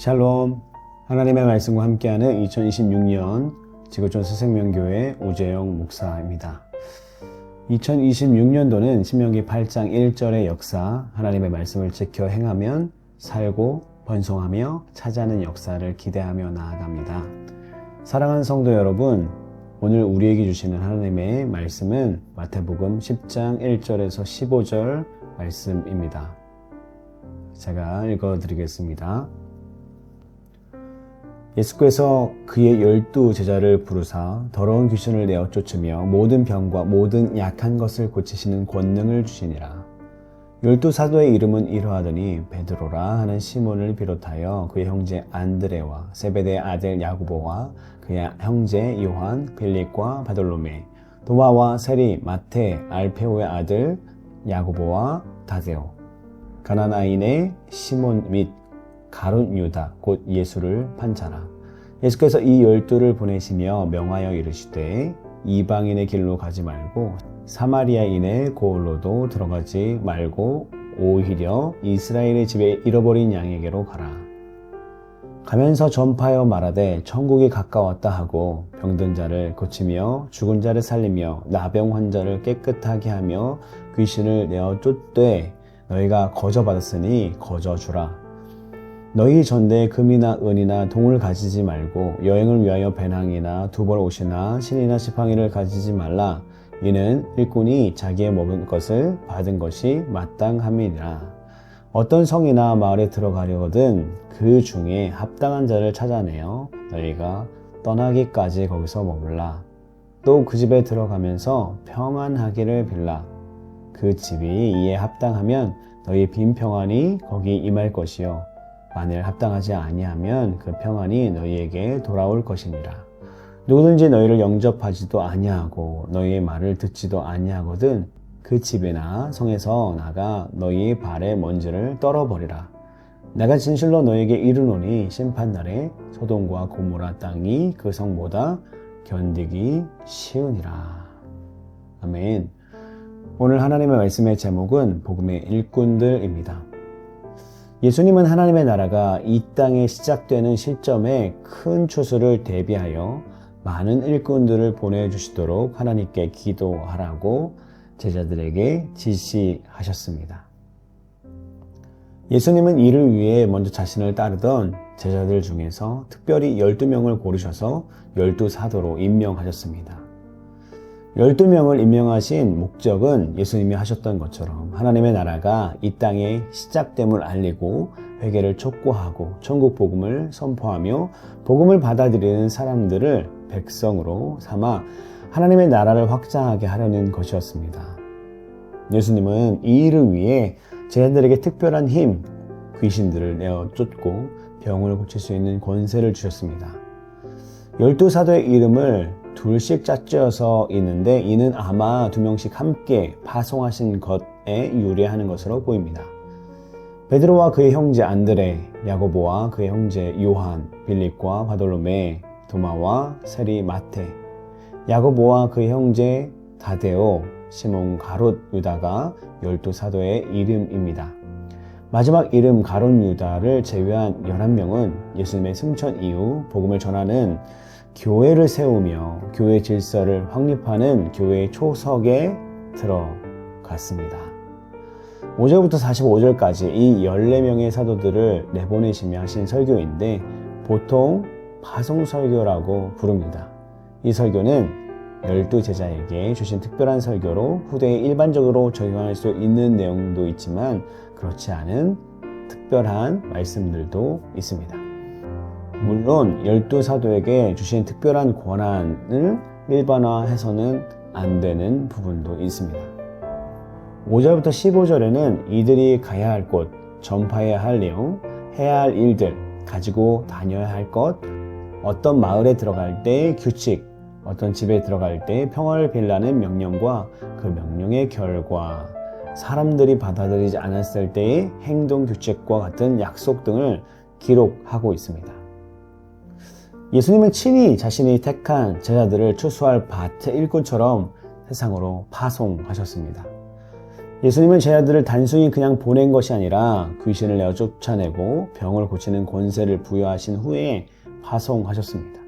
샬롬, 하나님의 말씀과 함께하는 2026년 지구촌 새생명교회 우재영 목사입니다. 2026년도는 신명기 8장 1절의 역사, 하나님의 말씀을 지켜 행하면 살고 번성하며 차지하는 역사를 기대하며 나아갑니다. 사랑하는 성도 여러분, 오늘 우리에게 주시는 하나님의 말씀은 마태복음 10장 1절에서 15절 말씀입니다. 제가 읽어드리겠습니다. 예수께서 그의 12 제자를 부르사 더러운 귀신을 내어 쫓으며 모든 병과 모든 약한 것을 고치시는 권능을 주시니라. 12 사도의 이름은 이러하더니 베드로라 하는 시몬을 비롯하여 그의 형제 안드레와 세베대의 아들 야고보와 그의 형제 요한, 빌립과 바돌로메, 도마와 세리, 마테, 알페오의 아들 야고보와 다데오, 가나나인의 시몬 및 가룟 유다 곧 예수를 판자라. 예수께서 이 12를 보내시며 명하여 이르시되 이방인의 길로 가지 말고 사마리아인의 고을로도 들어가지 말고 오히려 이스라엘의 집에 잃어버린 양에게로 가라. 가면서 전파하여 말하되 천국이 가까웠다 하고 병든 자를 고치며 죽은 자를 살리며 나병 환자를 깨끗하게 하며 귀신을 내어 쫓되 너희가 거저 받았으니 거저 주라. 너희 전대에 금이나 은이나 동을 가지지 말고 여행을 위하여 배낭이나 두벌 옷이나 신이나 지팡이를 가지지 말라. 이는 일꾼이 자기의 먹은 것을 받은 것이 마땅함이니라. 어떤 성이나 마을에 들어가려거든 그 중에 합당한 자를 찾아내어 너희가 떠나기까지 거기서 머물라. 또 그 집에 들어가면서 평안하기를 빌라. 그 집이 이에 합당하면 너희 빈 평안이 거기 임할 것이요 만일 합당하지 아니하면 그 평안이 너희에게 돌아올 것이니라. 누구든지 너희를 영접하지도 아니하고 너희의 말을 듣지도 아니하거든 그 집이나 성에서 나가 너희 발의 먼지를 떨어버리라. 내가 진실로 너희에게 이르노니 심판날에 소돔과 고모라 땅이 그 성보다 견디기 쉬우니라. 아멘. 오늘 하나님의 말씀의 제목은 복음의 일꾼들입니다. 예수님은 하나님의 나라가 이 땅에 시작되는 시점에 큰 추수를 대비하여 많은 일꾼들을 보내주시도록 하나님께 기도하라고 제자들에게 지시하셨습니다. 예수님은 이를 위해 먼저 자신을 따르던 제자들 중에서 특별히 12명을 고르셔서 12 사도로 임명하셨습니다. 12명을 임명하신 목적은 예수님이 하셨던 것처럼 하나님의 나라가 이 땅에 시작됨을 알리고 회개를 촉구하고 천국 복음을 선포하며 복음을 받아들이는 사람들을 백성으로 삼아 하나님의 나라를 확장하게 하려는 것이었습니다. 예수님은 이 일을 위해 제자들에게 특별한 힘, 귀신들을 내어 쫓고 병을 고칠 수 있는 권세를 주셨습니다. 12 사도의 이름을 둘씩 짝지어서 있는데 이는 아마 2명씩 함께 파송하신 것에 유래하는 것으로 보입니다. 베드로와 그의 형제 안드레, 야고보와 그의 형제 요한, 빌립과 바돌로메, 도마와 세리, 마테, 야고보와 그의 형제 다데오, 시몬 가롯 유다가 12 사도의 이름입니다. 마지막 이름 가롯 유다를 제외한 11명은 예수님의 승천 이후 복음을 전하는 교회를 세우며 교회 질서를 확립하는 교회의 초석에 들어갔습니다. 5절부터 45절까지 이 14명의 사도들을 내보내시며 하신 설교인데 보통 파송설교라고 부릅니다. 이 설교는 12 제자에게 주신 특별한 설교로 후대에 일반적으로 적용할 수 있는 내용도 있지만 그렇지 않은 특별한 말씀들도 있습니다. 물론 12 사도에게 주신 특별한 권한을 일반화해서는 안 되는 부분도 있습니다. 5절부터 15절에는 이들이 가야 할 곳, 전파해야 할 내용, 해야 할 일들, 가지고 다녀야 할 것, 어떤 마을에 들어갈 때의 규칙, 어떤 집에 들어갈 때 평화를 빌라는 명령과 그 명령의 결과, 사람들이 받아들이지 않았을 때의 행동 규칙과 같은 약속 등을 기록하고 있습니다. 예수님은 친히 자신이 택한 제자들을 추수할 밭의 일꾼처럼 세상으로 파송하셨습니다. 예수님은 제 아들을 단순히 그냥 보낸 것이 아니라 귀신을 내어 쫓아내고 병을 고치는 권세를 부여하신 후에 파송하셨습니다.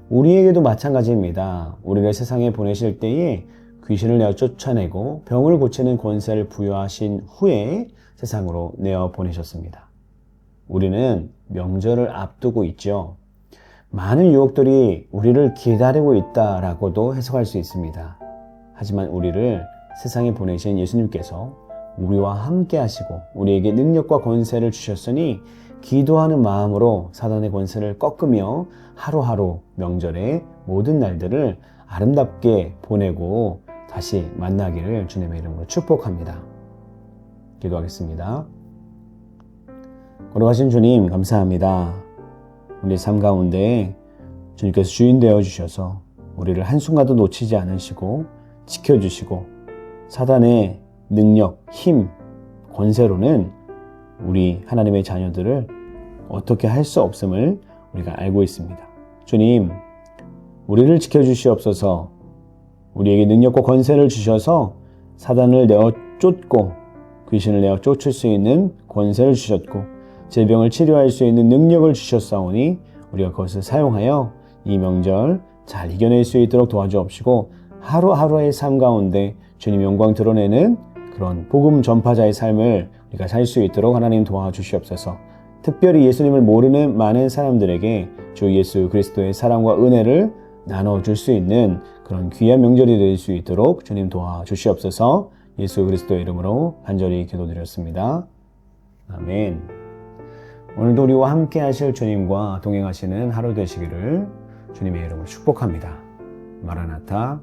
우리에게도 마찬가지입니다. 우리를 세상에 보내실 때에 귀신을 내어 쫓아내고 병을 고치는 권세를 부여하신 후에 세상으로 내어 보내셨습니다. 우리는 명절을 앞두고 있죠. 많은 유혹들이 우리를 기다리고 있다라고도 해석할 수 있습니다. 하지만 우리를 세상에 보내신 예수님께서 우리와 함께 하시고 우리에게 능력과 권세를 주셨으니 기도하는 마음으로 사단의 권세를 꺾으며 하루하루 명절의 모든 날들을 아름답게 보내고 다시 만나기를 주님의 이름으로 축복합니다. 기도하겠습니다. 걸어가신 주님 감사합니다. 우리 삶 가운데 주님께서 주인 되어 주셔서 우리를 한순간도 놓치지 않으시고 지켜주시고 사단의 능력, 힘, 권세로는 우리 하나님의 자녀들을 어떻게 할 수 없음을 우리가 알고 있습니다. 주님, 우리를 지켜주시옵소서. 우리에게 능력과 권세를 주셔서 사단을 내어 쫓고 귀신을 내어 쫓을 수 있는 권세를 주셨고 질병을 치료할 수 있는 능력을 주셨사오니 우리가 그것을 사용하여 이 명절 잘 이겨낼 수 있도록 도와주옵시고 하루하루의 삶 가운데 주님 영광 드러내는 그런 복음 전파자의 삶을 우리가 살 수 있도록 하나님 도와주시옵소서. 특별히 예수님을 모르는 많은 사람들에게 주 예수 그리스도의 사랑과 은혜를 나눠줄 수 있는 그런 귀한 명절이 될 수 있도록 주님 도와주시옵소서. 예수 그리스도의 이름으로 간절히 기도드렸습니다. 아멘. 오늘도 우리와 함께 하실 주님과 동행하시는 하루 되시기를 주님의 이름으로 축복합니다. 마라나타.